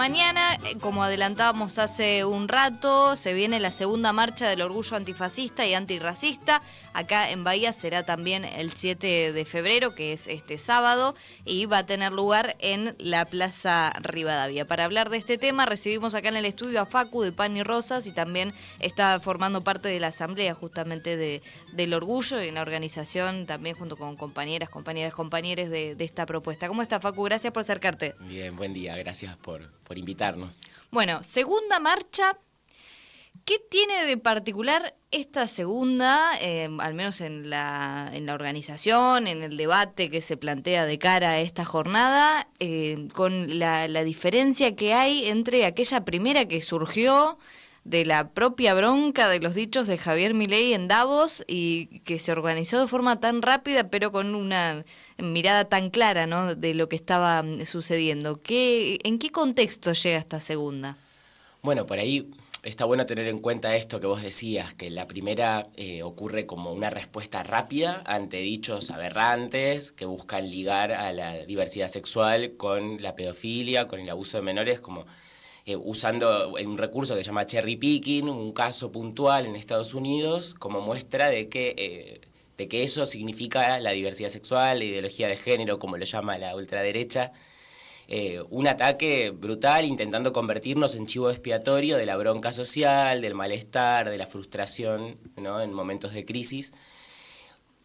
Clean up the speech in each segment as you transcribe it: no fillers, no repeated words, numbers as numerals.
Mañana, como adelantábamos hace un rato, se viene la segunda marcha del orgullo antifascista y antirracista. Acá en Bahía será también el 7 de febrero, que es este sábado, y va a tener lugar en la Plaza Rivadavia. Para hablar de este tema, recibimos acá en el estudio a Facu de Pan y Rosas, y también está formando parte de la asamblea justamente del orgullo y en la organización también junto con compañeros de esta propuesta. ¿Cómo está, Facu? Gracias por acercarte. Bien, buen día, gracias por invitarnos. Bueno, segunda marcha. ¿Qué tiene de particular esta segunda, al menos en la organización, en el debate que se plantea de cara a esta jornada, con la diferencia que hay entre aquella primera que surgió de la propia bronca de los dichos de Javier Milei en Davos y que se organizó de forma tan rápida pero con una mirada tan clara, ¿no?, de lo que estaba sucediendo? ¿En qué contexto llega esta segunda? Bueno, por ahí está bueno tener en cuenta esto que vos decías, que la primera ocurre como una respuesta rápida ante dichos aberrantes que buscan ligar a la diversidad sexual con la pedofilia, con el abuso de menores, como usando un recurso que se llama cherry picking, un caso puntual en Estados Unidos, como muestra de que eso significa la diversidad sexual, la ideología de género, como lo llama la ultraderecha. Un ataque brutal intentando convertirnos en chivo expiatorio de la bronca social, del malestar, de la frustración, ¿no?, en momentos de crisis.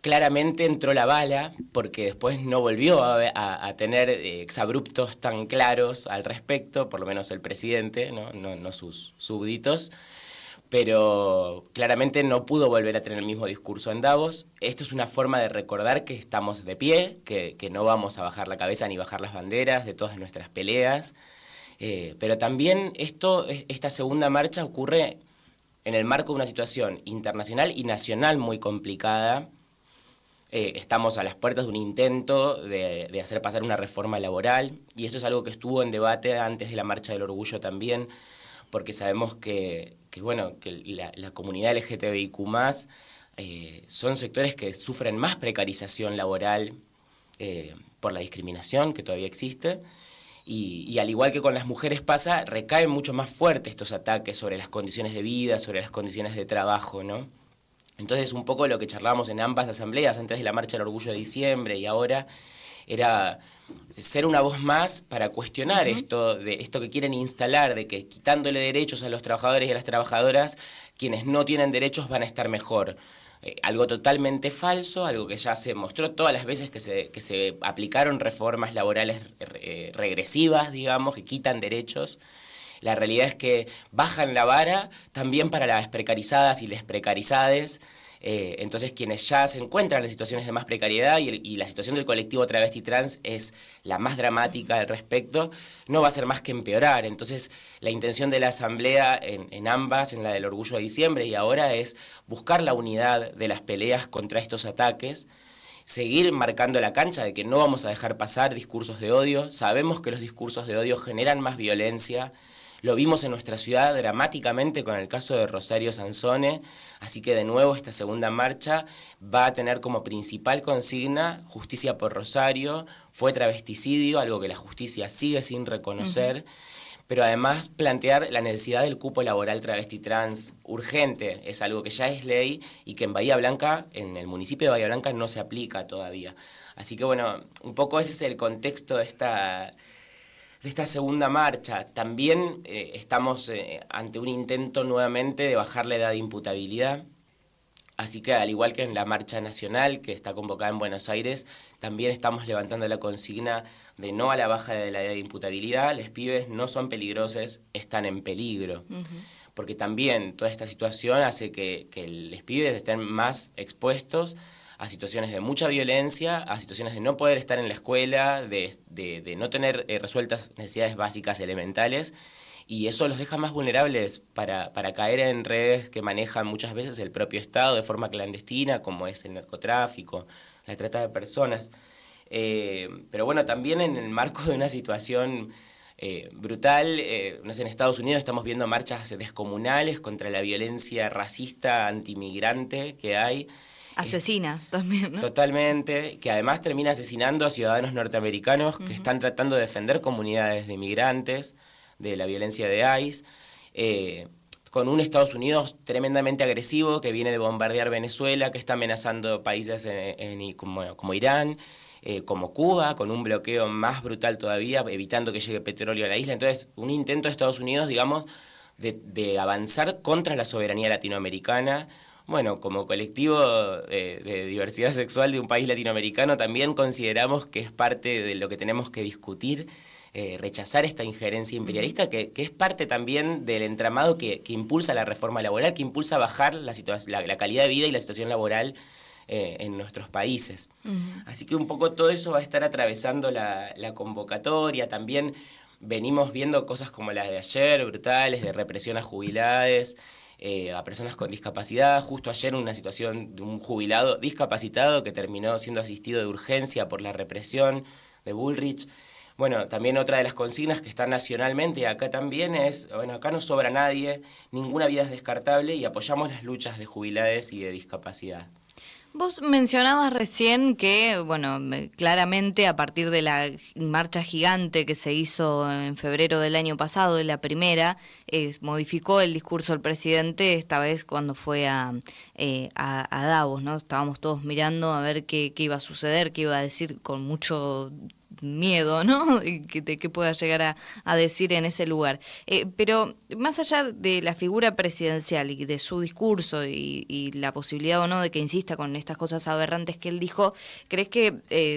Claramente entró la bala porque después no volvió a tener exabruptos tan claros al respecto, por lo menos el presidente, no sus súbditos, pero claramente no pudo volver a tener el mismo discurso en Davos. Esto es una forma de recordar que estamos de pie, que no vamos a bajar la cabeza ni bajar las banderas de todas nuestras peleas, pero también esta segunda marcha ocurre en el marco de una situación internacional y nacional muy complicada. Estamos a las puertas de un intento de hacer pasar una reforma laboral, y eso es algo que estuvo en debate antes de la Marcha del Orgullo también, porque sabemos que la comunidad LGTBIQ+, son sectores que sufren más precarización laboral por la discriminación que todavía existe, y al igual que con las mujeres pasa, recaen mucho más fuerte estos ataques sobre las condiciones de vida, sobre las condiciones de trabajo, ¿no? Entonces, un poco lo que charlábamos en ambas asambleas, antes de la Marcha del Orgullo de diciembre y ahora, era ser una voz más para cuestionar esto que quieren instalar, de que quitándole derechos a los trabajadores y a las trabajadoras, quienes no tienen derechos van a estar mejor. Algo totalmente falso, algo que ya se mostró todas las veces que se aplicaron reformas laborales regresivas, digamos, que quitan derechos. La realidad es que bajan la vara también para las precarizadas y les precarizades. Entonces quienes ya se encuentran en situaciones de más precariedad y la situación del colectivo travesti trans es la más dramática al respecto, no va a ser más que empeorar. Entonces la intención de la asamblea en ambas, en la del Orgullo de diciembre y ahora, es buscar la unidad de las peleas contra estos ataques, seguir marcando la cancha de que no vamos a dejar pasar discursos de odio. Sabemos que los discursos de odio generan más violencia. Lo vimos en nuestra ciudad dramáticamente con el caso de Rosario Sansone, así que de nuevo esta segunda marcha va a tener como principal consigna justicia por Rosario. Fue travesticidio, algo que la justicia sigue sin reconocer, pero además plantear la necesidad del cupo laboral travesti trans urgente. Es algo que ya es ley y que en Bahía Blanca, en el municipio de Bahía Blanca, no se aplica todavía. Así que bueno, un poco ese es el contexto de esta segunda marcha. También estamos ante un intento nuevamente de bajar la edad de imputabilidad, así que al igual que en la marcha nacional que está convocada en Buenos Aires, también estamos levantando la consigna de no a la baja de la edad de imputabilidad. Les pibes no son peligrosos, están en peligro. Porque también toda esta situación hace que los pibes estén más expuestos a situaciones de mucha violencia, a situaciones de no poder estar en la escuela, de no tener resueltas necesidades básicas elementales, y eso los deja más vulnerables para caer en redes que manejan muchas veces el propio Estado de forma clandestina, como es el narcotráfico, la trata de personas. Pero bueno, también en el marco de una situación brutal, no sé, en Estados Unidos estamos viendo marchas descomunales contra la violencia racista antimigrante que hay. Asesina también, ¿no? Totalmente, que además termina asesinando a ciudadanos norteamericanos que están tratando de defender comunidades de inmigrantes. de la violencia de ICE, con un Estados Unidos tremendamente agresivo que viene de bombardear Venezuela, que está amenazando países como Irán, como Cuba, con un bloqueo más brutal todavía, evitando que llegue petróleo a la isla. Entonces, un intento de Estados Unidos, digamos, de avanzar contra la soberanía latinoamericana. Bueno, como colectivo de diversidad sexual de un país latinoamericano también consideramos que es parte de lo que tenemos que discutir, rechazar esta injerencia imperialista que es parte también del entramado que impulsa la reforma laboral, que impulsa bajar la calidad de vida y la situación laboral en nuestros países. Así que un poco todo eso va a estar atravesando la convocatoria. También venimos viendo cosas como las de ayer, brutales, de represión a jubilades, a personas con discapacidad. Justo ayer una situación de un jubilado discapacitado que terminó siendo asistido de urgencia por la represión de Bullrich. Bueno, también otra de las consignas que está nacionalmente acá también es, bueno, acá no sobra nadie, ninguna vida es descartable y apoyamos las luchas de jubilades y de discapacidad. Vos mencionabas recién que, bueno, claramente a partir de la marcha gigante que se hizo en febrero del año pasado, de la primera, modificó el discurso del presidente, esta vez cuando fue a Davos, ¿no? Estábamos todos mirando a ver qué iba a suceder, qué iba a decir con mucho miedo, ¿no? De qué pueda llegar a decir en ese lugar. Pero más allá de la figura presidencial y de su discurso y la posibilidad o no de que insista con estas cosas aberrantes que él dijo, ¿crees que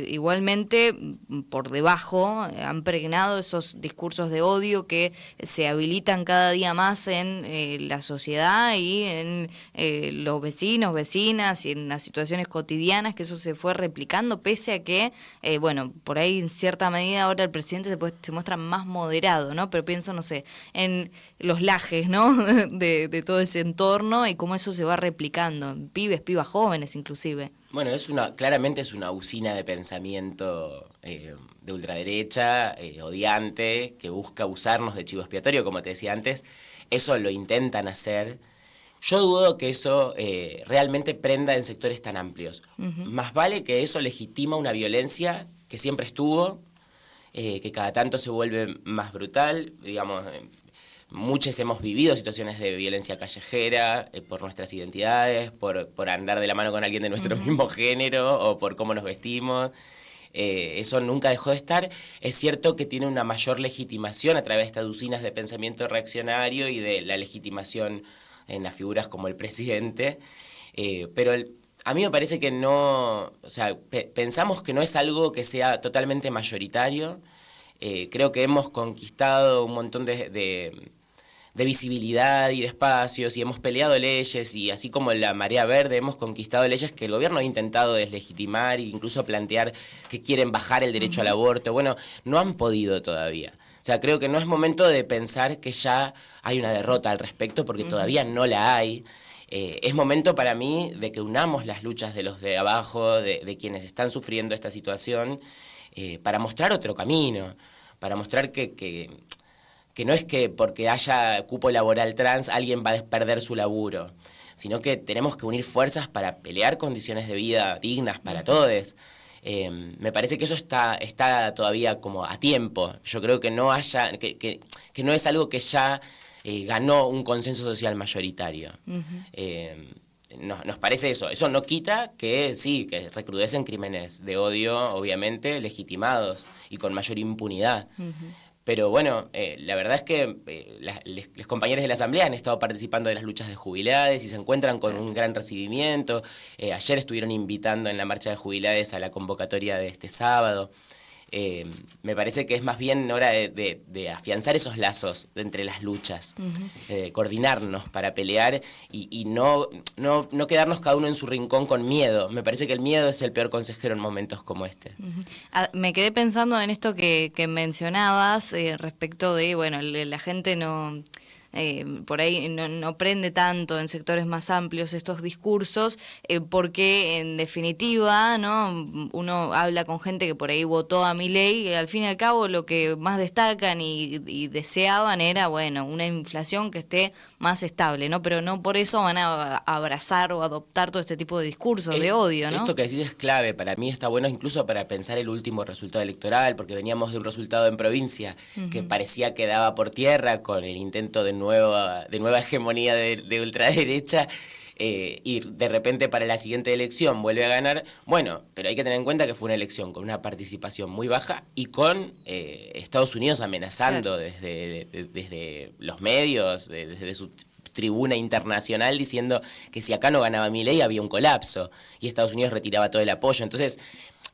igualmente por debajo han pregnado esos discursos de odio que se habilitan cada día más en la sociedad y en los vecinos, vecinas y en las situaciones cotidianas, que eso se fue replicando pese a que, bueno, por ahí en cierta medida ahora el presidente se muestra más moderado, ¿no? Pero pienso, no sé, en los lajes, ¿no? de todo ese entorno y cómo eso se va replicando, en pibas jóvenes inclusive. Bueno, claramente es una usina de pensamiento de ultraderecha, odiante, que busca usarnos de chivo expiatorio, como te decía antes. Eso lo intentan hacer. Yo dudo que eso realmente prenda en sectores tan amplios. Más vale que eso legitima una violencia que siempre estuvo, que cada tanto se vuelve más brutal. Digamos, muchos hemos vivido situaciones de violencia callejera por nuestras identidades, por andar de la mano con alguien de nuestro mismo género o por cómo nos vestimos. Eso nunca dejó de estar. Es cierto que tiene una mayor legitimación a través de estas usinas de pensamiento reaccionario y de la legitimación en las figuras como el presidente, pero a mí me parece que no, o sea, pensamos que no es algo que sea totalmente mayoritario. Creo que hemos conquistado un montón de visibilidad y de espacios y hemos peleado leyes y así como la marea verde hemos conquistado leyes que el gobierno ha intentado deslegitimar e incluso plantear que quieren bajar el derecho al aborto. Bueno, no han podido todavía. O sea, creo que no es momento de pensar que ya hay una derrota al respecto porque todavía no la hay. Es momento para mí de que unamos las luchas de los de abajo, de quienes están sufriendo esta situación, para mostrar otro camino, para mostrar que no es que porque haya cupo laboral trans alguien va a perder su laburo, sino que tenemos que unir fuerzas para pelear condiciones de vida dignas para todos. Me parece que eso está todavía como a tiempo. Yo creo que no no es algo que ya ganó un consenso social mayoritario. Nos parece eso. Eso no quita que sí, que recrudecen crímenes de odio, obviamente, legitimados y con mayor impunidad. Pero bueno, la verdad es que los compañeros de la Asamblea han estado participando de las luchas de jubilades y se encuentran con un gran recibimiento. Ayer estuvieron invitando en la marcha de jubilades a la convocatoria de este sábado. Me parece que es más bien hora de afianzar esos lazos entre las luchas, coordinarnos para pelear y no quedarnos cada uno en su rincón con miedo. Me parece que el miedo es el peor consejero en momentos como este. Me quedé pensando en esto que mencionabas respecto de, bueno, la gente no por ahí no prende tanto en sectores más amplios estos discursos, porque en definitiva, ¿no? Uno habla con gente que por ahí votó a Milei y al fin y al cabo lo que más destacan y deseaban era, bueno, una inflación que esté más estable, ¿no? Pero no por eso van a abrazar o adoptar todo este tipo de discursos de odio, ¿no? Esto que decís es clave, para mí está bueno incluso para pensar el último resultado electoral, porque veníamos de un resultado en provincia que parecía que daba por tierra con el intento de nueva hegemonía de ultraderecha, y de repente para la siguiente elección vuelve a ganar. Bueno, pero hay que tener en cuenta que fue una elección con una participación muy baja y con Estados Unidos amenazando desde los medios, desde su tribuna internacional, diciendo que si acá no ganaba Milei había un colapso y Estados Unidos retiraba todo el apoyo. Entonces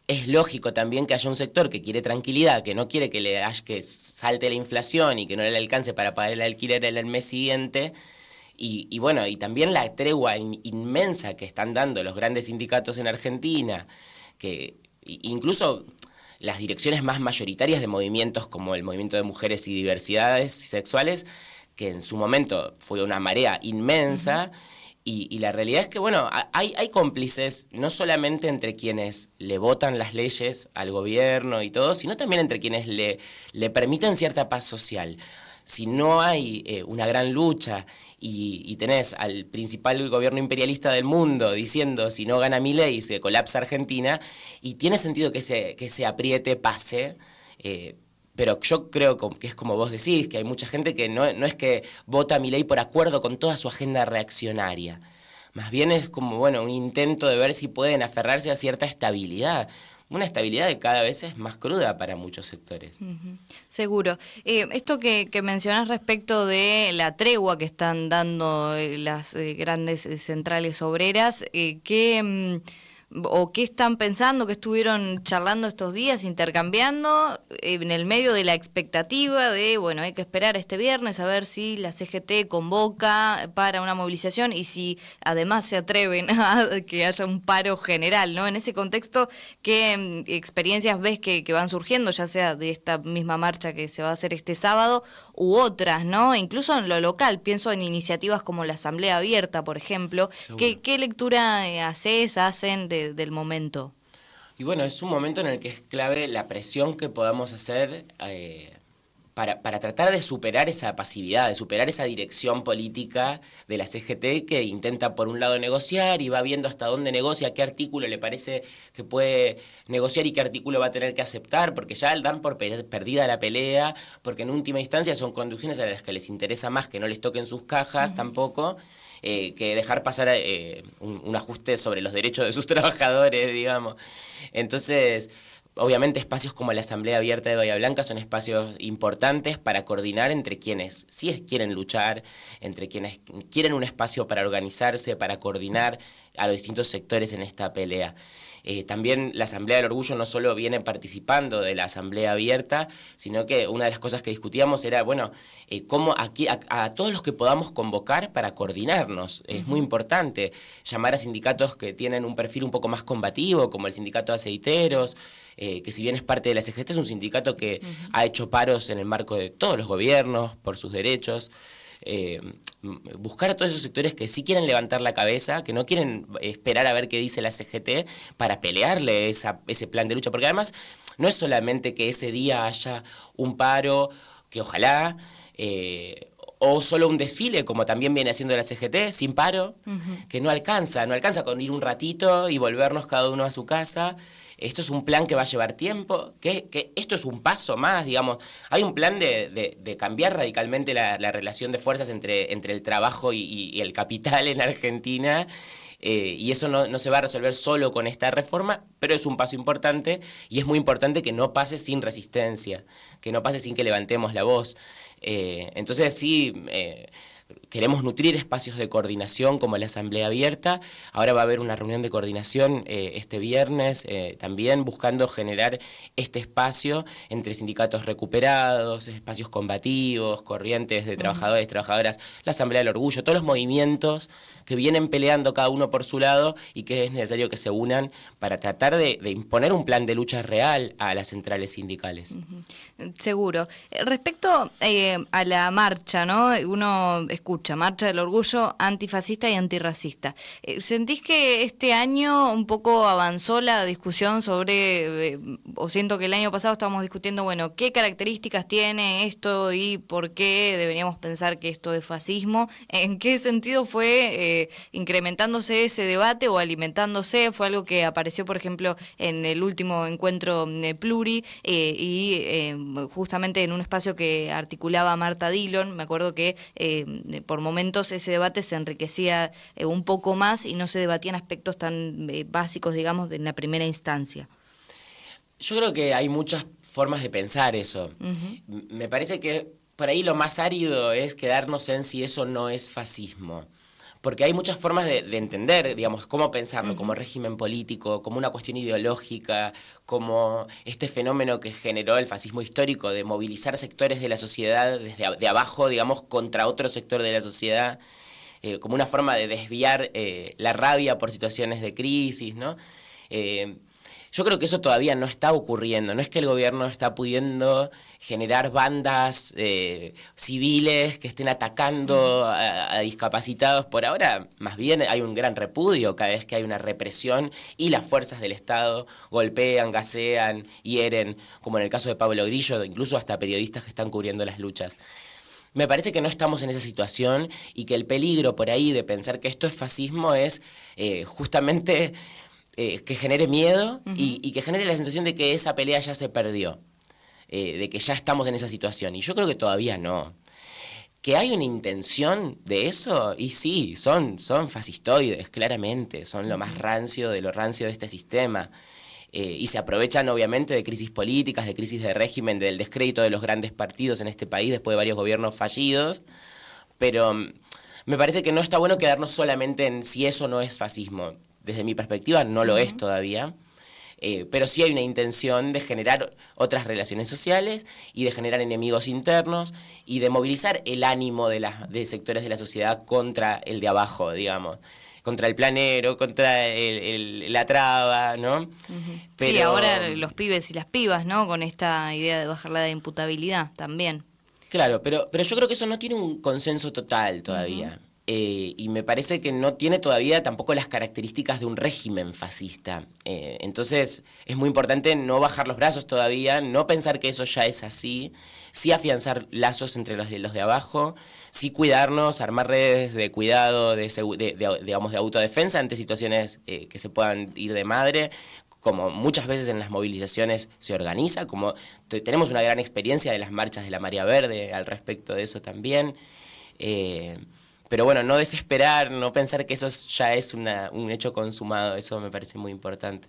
es lógico también que haya un sector que quiere tranquilidad, que no quiere que salte la inflación y que no le alcance para pagar el alquiler el mes siguiente. Y bueno, y también la tregua inmensa que están dando los grandes sindicatos en Argentina, que incluso las direcciones más mayoritarias de movimientos como el movimiento de mujeres y diversidades sexuales, que en su momento fue una marea inmensa. Y la realidad es que, bueno, hay cómplices no solamente entre quienes le votan las leyes al gobierno y todo, sino también entre quienes le permiten cierta paz social. Si no hay una gran lucha y tenés al principal gobierno imperialista del mundo diciendo si no gana Milei se colapsa Argentina, y tiene sentido que se apriete, pase, pero yo creo que es como vos decís, que hay mucha gente que no es que vota a Milei por acuerdo con toda su agenda reaccionaria. Más bien es como, bueno, un intento de ver si pueden aferrarse a cierta estabilidad. Una estabilidad que cada vez es más cruda para muchos sectores. Seguro. Esto que mencionás respecto de la tregua que están dando las grandes centrales obreras, ¿qué están pensando, qué estuvieron charlando estos días, intercambiando en el medio de la expectativa de, bueno, hay que esperar este viernes a ver si la CGT convoca para una movilización y si además se atreven a que haya un paro general, ¿no? En ese contexto, ¿qué experiencias ves que van surgiendo, ya sea de esta misma marcha que se va a hacer este sábado u otras, ¿no? Incluso en lo local, pienso en iniciativas como la Asamblea Abierta, por ejemplo. ¿Qué lectura hacen del momento? Y bueno, es un momento en el que es clave la presión que podamos hacer para tratar de superar esa pasividad, de superar esa dirección política de la CGT que intenta por un lado negociar y va viendo hasta dónde negocia, qué artículo le parece que puede negociar y qué artículo va a tener que aceptar, porque ya dan por perdida la pelea, porque en última instancia son conducciones a las que les interesa más que no les toquen sus cajas tampoco, que dejar pasar un ajuste sobre los derechos de sus trabajadores, digamos. Entonces, obviamente espacios como la Asamblea Abierta de Bahía Blanca son espacios importantes para coordinar entre quienes sí quieren luchar, entre quienes quieren un espacio para organizarse, para coordinar a los distintos sectores en esta pelea. También la Asamblea del Orgullo no solo viene participando de la Asamblea Abierta, sino que una de las cosas que discutíamos era, bueno, cómo aquí a todos los que podamos convocar para coordinarnos. Es muy importante llamar a sindicatos que tienen un perfil un poco más combativo, como el sindicato de aceiteros, que si bien es parte de la CGT, es un sindicato que ha hecho paros en el marco de todos los gobiernos por sus derechos. Buscar a todos esos sectores que sí quieren levantar la cabeza, que no quieren esperar a ver qué dice la CGT para pelearle ese plan de lucha, porque además no es solamente que ese día haya un paro, que ojalá, o solo un desfile, como también viene haciendo la CGT, sin paro, que no alcanza con ir un ratito y volvernos cada uno a su casa. Esto es un plan que va a llevar tiempo, que esto es un paso más, digamos. Hay un plan de cambiar radicalmente la relación de fuerzas entre el trabajo y el capital en Argentina, y eso no se va a resolver solo con esta reforma, pero es un paso importante, y es muy importante que no pase sin resistencia, que no pase sin que levantemos la voz. Entonces sí, queremos nutrir espacios de coordinación como la Asamblea Abierta. Ahora va a haber una reunión de coordinación este viernes, también buscando generar este espacio entre sindicatos recuperados, espacios combativos, corrientes de trabajadores, trabajadoras, la Asamblea del Orgullo, todos los movimientos que vienen peleando cada uno por su lado y que es necesario que se unan para tratar de imponer un plan de lucha real a las centrales sindicales. Seguro. Respecto a la marcha, ¿no? Uno escucha Marcha del Orgullo antifascista y antirracista. ¿Sentís que este año un poco avanzó la discusión sobre, o siento que el año pasado estábamos discutiendo, bueno, qué características tiene esto y por qué deberíamos pensar que esto es fascismo? ¿En qué sentido fue incrementándose ese debate o alimentándose? Fue algo que apareció, por ejemplo, en el último encuentro Pluri y justamente en un espacio que articulaba Marta Dillon. Me acuerdo que por momentos ese debate se enriquecía un poco más y no se debatían aspectos tan básicos, digamos, en la primera instancia. Yo creo que hay muchas formas de pensar eso. Me parece que por ahí lo más árido es quedarnos en si eso no es fascismo. Porque hay muchas formas de entender, digamos, cómo pensarlo, como régimen político, como una cuestión ideológica, como este fenómeno que generó el fascismo histórico de movilizar sectores de la sociedad desde de abajo, digamos, contra otro sector de la sociedad, como una forma de desviar la rabia por situaciones de crisis, ¿no? Yo creo que eso todavía no está ocurriendo, no es que el gobierno está pudiendo generar bandas civiles que estén atacando a discapacitados. Por ahora, más bien hay un gran repudio cada vez que hay una represión y las fuerzas del Estado golpean, gasean, hieren, como en el caso de Pablo Grillo, incluso hasta periodistas que están cubriendo las luchas. Me parece que no estamos en esa situación y que el peligro por ahí de pensar que esto es fascismo es justamente que genere miedo y que genere la sensación de que esa pelea ya se perdió, de que ya estamos en esa situación. Y yo creo que todavía no. ¿Que hay una intención de eso? Y sí, son fascistoides, claramente, son lo más rancio de lo rancio de este sistema. Y se aprovechan obviamente de crisis políticas, de crisis de régimen, del descrédito de los grandes partidos en este país después de varios gobiernos fallidos. Pero me parece que no está bueno quedarnos solamente en si eso no es fascismo. Desde mi perspectiva no lo es todavía, pero sí hay una intención de generar otras relaciones sociales y de generar enemigos internos y de movilizar el ánimo de sectores de la sociedad contra el de abajo, digamos, contra el planero, contra la traba, ¿no? Pero sí, ahora los pibes y las pibas, ¿no? Con esta idea de bajar la imputabilidad también. Claro, pero yo creo que eso no tiene un consenso total todavía. Y me parece que no tiene todavía tampoco las características de un régimen fascista. Entonces es muy importante no bajar los brazos todavía, no pensar que eso ya es así, sí afianzar lazos entre los de abajo, sí cuidarnos, armar redes de cuidado, digamos, de autodefensa ante situaciones que se puedan ir de madre, como muchas veces en las movilizaciones se organiza, como tenemos una gran experiencia de las marchas de la Marea Verde al respecto de eso también. Pero bueno, no desesperar, no pensar que eso ya es un hecho consumado, eso me parece muy importante.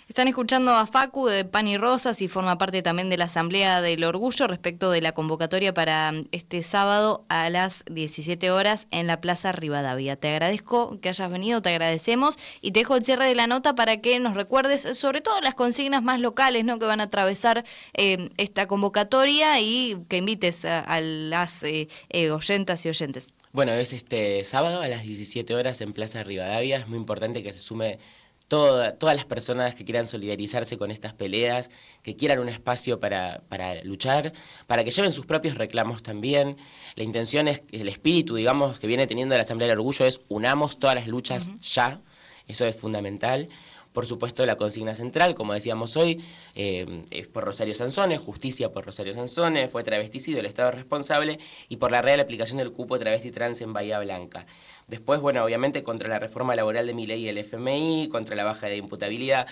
Están escuchando a Facu de Pan y Rosas y forma parte también de la Asamblea del Orgullo respecto de la convocatoria para este sábado a las 17 horas en la Plaza Rivadavia. Te agradezco que hayas venido, te agradecemos y te dejo el cierre de la nota para que nos recuerdes sobre todo las consignas más locales, ¿no?, que van a atravesar esta convocatoria y que invites a las oyentas y oyentes. Bueno, es este sábado a las 17 horas en Plaza Rivadavia. Es muy importante que se sume todas las personas que quieran solidarizarse con estas peleas, que quieran un espacio para luchar, para que lleven sus propios reclamos también. La intención es, el espíritu, digamos, que viene teniendo la Asamblea del Orgullo es unamos todas las luchas ya, eso es fundamental. Por supuesto, la consigna central, como decíamos hoy, es por Rosario Sansone, justicia por Rosario Sansone, fue travesticidio, el Estado responsable, y por la real aplicación del cupo travesti trans en Bahía Blanca. Después, bueno, obviamente contra la reforma laboral de Milei y el FMI, contra la baja de imputabilidad.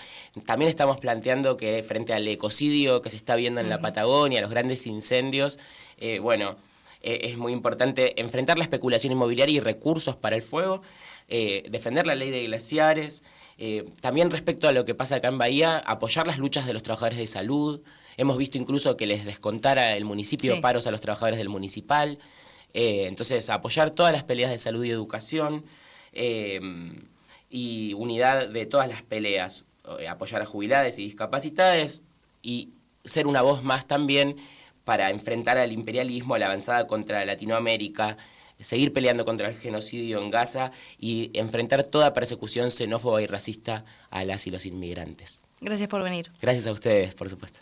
También estamos planteando que frente al ecocidio que se está viendo en la Patagonia, los grandes incendios, es muy importante enfrentar la especulación inmobiliaria y recursos para el fuego, defender la ley de glaciares, también respecto a lo que pasa acá en Bahía, apoyar las luchas de los trabajadores de salud. Hemos visto incluso que les descontara el municipio paros a los trabajadores del municipal. Entonces, apoyar todas las peleas de salud y educación, y unidad de todas las peleas, apoyar a jubilados y discapacitados, y ser una voz más también para enfrentar al imperialismo, a la avanzada contra Latinoamérica, seguir peleando contra el genocidio en Gaza y enfrentar toda persecución xenófoba y racista a las y los inmigrantes. Gracias por venir. Gracias a ustedes, por supuesto.